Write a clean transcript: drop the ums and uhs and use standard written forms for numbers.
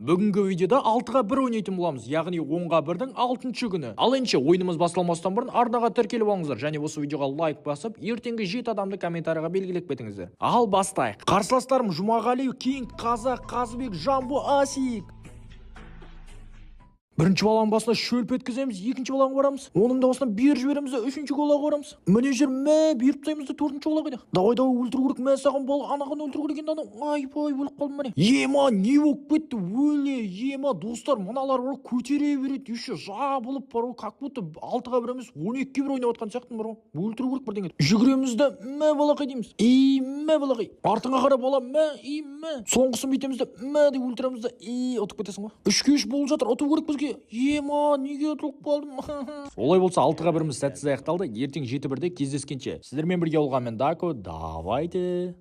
Бүгінгі видеода 6-ға 1 ойнайтын боламыз, яғни 10-ға 1-дің 6-шы күні. Ал ендеше ойынымыз басталмастан бұрын арнаға тіркеліп алыңыздар және осы видеоға лайк басып, ертеңгі 7 адамды комментарийға белгілеп кетіңіздер. Ал бастайық. Қарсыластарым Жұмағалиев, Кинг, Қазақ, Қазыбек, Жамбо, Асик. Бірінші баланың басына шөлп еткіземіз, екінші балаға барамыз. Оның даусына бер жібереміз, үшінші балаға барамыз. Міне жер беріп тастаймыз да төртінші балаға қайда. Давай өлтіру керек, саған бала анаған өлтіру керек енді ана. Ай-пай өліп қалдым міне. Ема, не болып кетті? Өле, ема, достар, мыналар бар көтере береді, еще жабылып бар, как будто 6-ға 1 емес, 12-ге 1 ойнап жатқан сияқтымын бар. Өлтіру керек бірдеңе. Жүгіреміз де, балақай дейміз. Балақай. Артыңа қара бала, соңғысын бүйтеміз де, деп өлтіреміз де, ұтып кетесің ба? 3-ке 3 болып жатыр, ұту керек бізге. Ема, неге ұтылып қалдым? Олай болса 6-ға 1-іміз сәтсіз аяқталды. Ертең 7-1-де кездескенше. Сіздермен бірге болғанмен Дако, давайте.